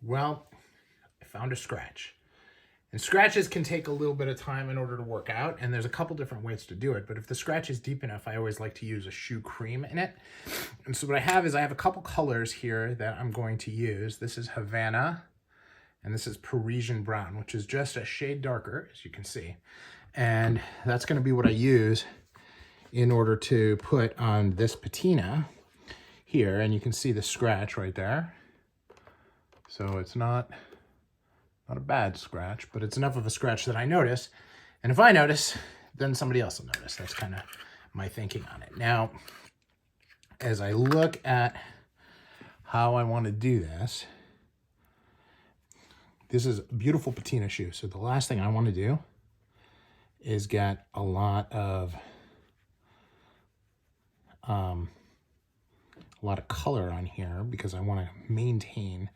Well, I found a scratch. And scratches can take a little bit of time in order to work out, and there's a couple different ways to do it, but if the scratch is deep enough, I always like to use a shoe cream in it. And so what I have is I have a couple colors here that I'm going to use. This is Havana, and this is Parisian Brown, which is just a shade darker, as you can see. And that's going to be what I use in order to put on this patina here, and you can see the scratch right there. So it's not a bad scratch, but it's enough of a scratch that I notice. And if I notice, then somebody else will notice. That's kind of my thinking on it. Now, as I look at how I want to do this, this is a beautiful patina shoe. So the last thing I want to do is get a lot of color on here because I want to maintain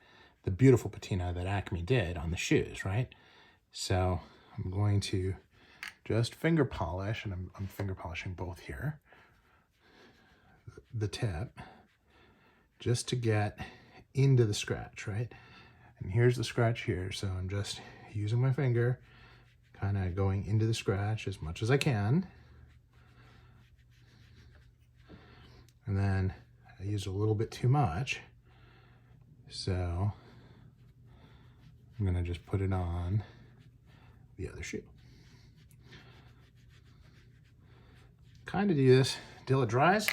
the beautiful patina that Acme did on the shoes, right? So I'm going to just finger polish, and I'm finger polishing both here, the tip, just to get into the scratch, right? And here's the scratch here, so I'm just using my finger, kind of going into the scratch as much as I can. And then I used a little bit too much, so I'm gonna just put it on the other shoe. Kind of do this till it dries,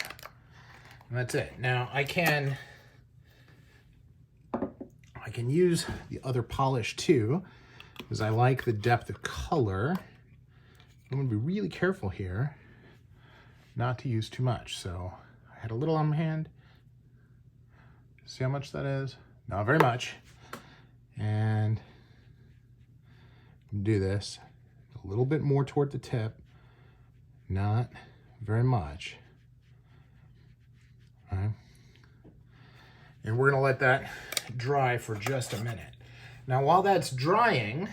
and that's it. Now I can use the other polish too, because I like the depth of color. I'm gonna be really careful here not to use too much. So I had a little on my hand. See how much that is? Not very much. And do this a little bit more toward the tip, not very much. All right. And we're gonna let that dry for just a minute. Now while that's drying,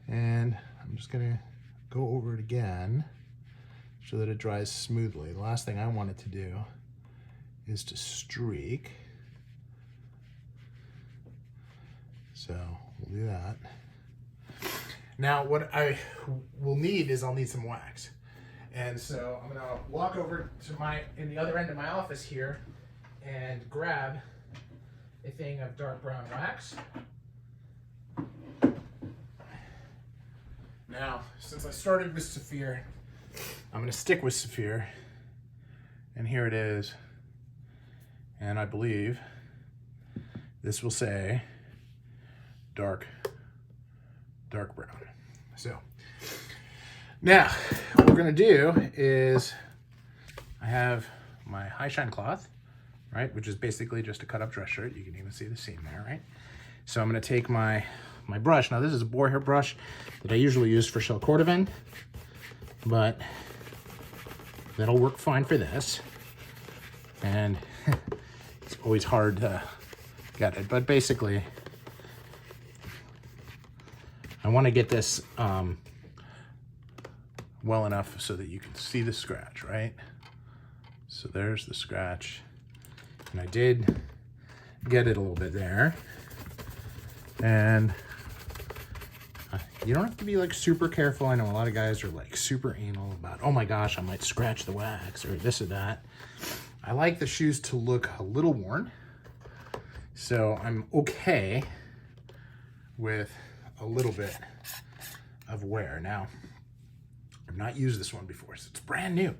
and I'm just gonna go over it again so that it dries smoothly. The last thing I want it to do is to streak. So we'll do that. Now what I will need is I'll need some wax. And so I'm gonna walk over to in the other end of my office here and grab a thing of dark brown wax. Now, since I started with Saphir, I'm gonna stick with Saphir. And here it is. And I believe this will say dark brown. So now what we're gonna do is I have my high shine cloth, right, which is basically just a cut up dress shirt. You can even see the seam there, right? So I'm gonna take my brush. Now this is a boar hair brush that I usually use for shell cordovan, but that'll work fine for this. And it's always hard to get it, but basically I want to get this well enough so that you can see the scratch, right? So there's the scratch, and I did get it a little bit there. And you don't have to be like super careful. I know a lot of guys are like super anal about, oh my gosh, I might scratch the wax or this or that. I like the shoes to look a little worn, so I'm okay with a little bit of wear. Now, I've not used this one before, so it's brand new.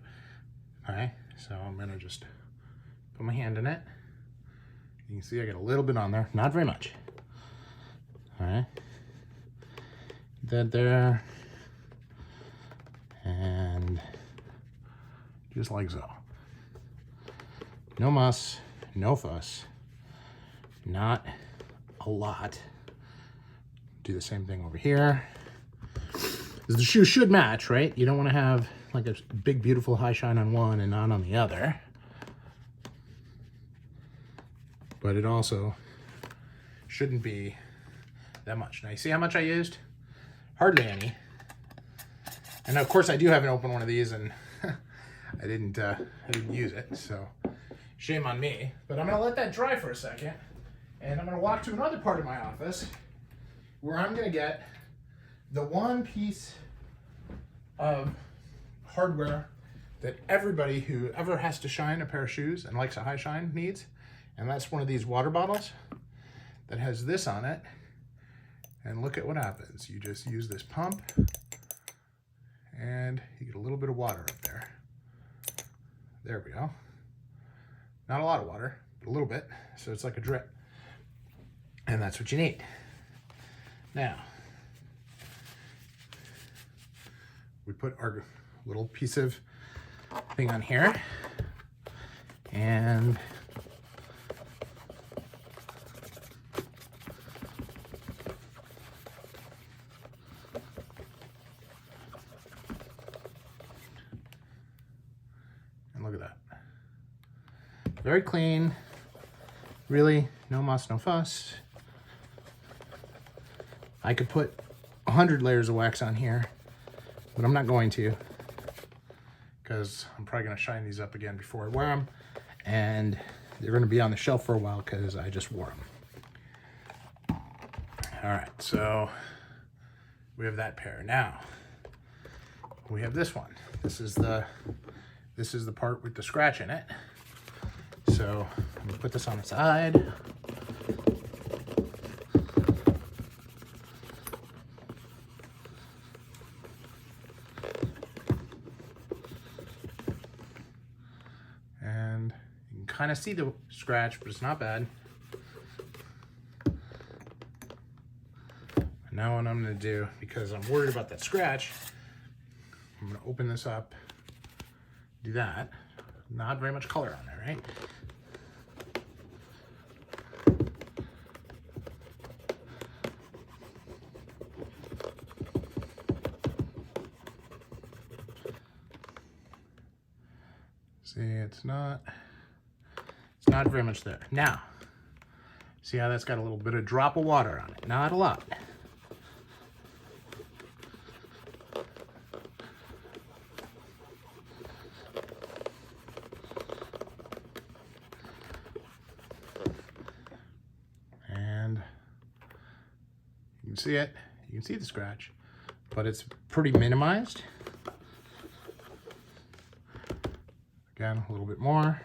All right, so I'm gonna just put my hand in it. You can see I got a little bit on there, not very much. All right, that there, and just like so. No muss, no fuss, not a lot. Do the same thing over here. The shoe should match, right? You don't want to have like a big, beautiful high shine on one and not on the other. But it also shouldn't be that much. Now you see how much I used? Hardly any. And of course I do have an open one of these, and I didn't use it, so shame on me. But I'm gonna let that dry for a second, And I'm going to walk to another part of my office where I'm going to get the one piece of hardware that everybody who ever has to shine a pair of shoes and likes a high shine needs. And that's one of these water bottles that has this on it. And look at what happens. You just use this pump and you get a little bit of water up there. There we go. Not a lot of water, but a little bit. So it's like a drip. And that's what you need. Now, we put our little piece of thing on here. And look at that. Very clean. Really, no muss, no fuss. I could put 100 layers of wax on here, but I'm not going to, because I'm probably going to shine these up again before I wear them, and they're going to be on the shelf for a while because I just wore them. All right, so we have that pair. Now we have this one. This is the part with the scratch in it. So I'm gonna put this on the side. And you can kind of see the scratch, but it's not bad. Now what I'm gonna do, because I'm worried about that scratch, I'm gonna open this up, do that. Not very much color on there, right? See, it's not very much there. Now, see how that's got a little bit of drop of water on it? Not a lot. And you can see it. You can see the scratch, but it's pretty minimized. Again, a little bit more.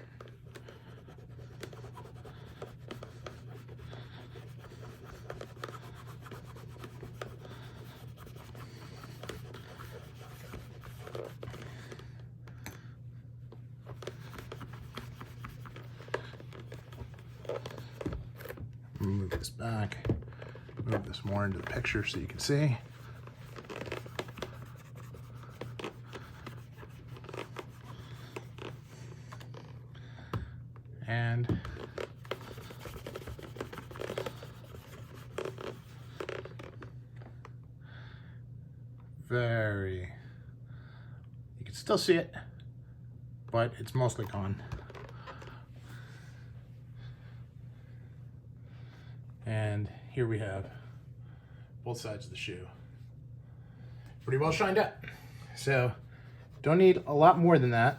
Move this back, move this more into the picture so you can see. And you can still see it, but it's mostly gone. And here we have both sides of the shoe. Pretty well shined up. So don't need a lot more than that.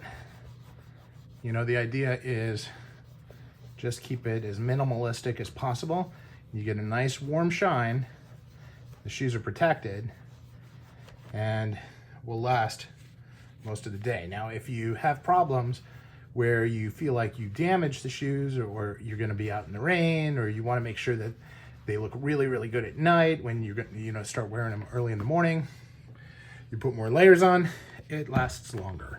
You know, the idea is just keep it as minimalistic as possible. You get a nice warm shine. The shoes are protected and will last most of the day. Now, if you have problems where you feel like you damaged the shoes, or you're going to be out in the rain, or you want to make sure that they look really, really good at night when you're going to start wearing them early in the morning, you put more layers on, it lasts longer.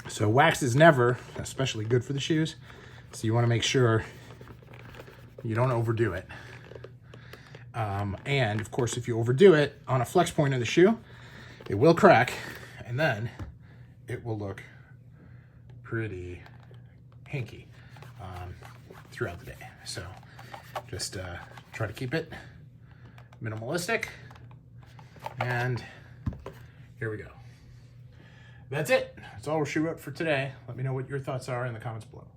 So wax is never especially good for the shoes, so you want to make sure you don't overdo it. And of course, if you overdo it on a flex point of the shoe, it will crack, and then it will look pretty hinky throughout the day. So just try to keep it minimalistic. And here we go. That's it. That's all we're shoe up for today. Let me know what your thoughts are in the comments below.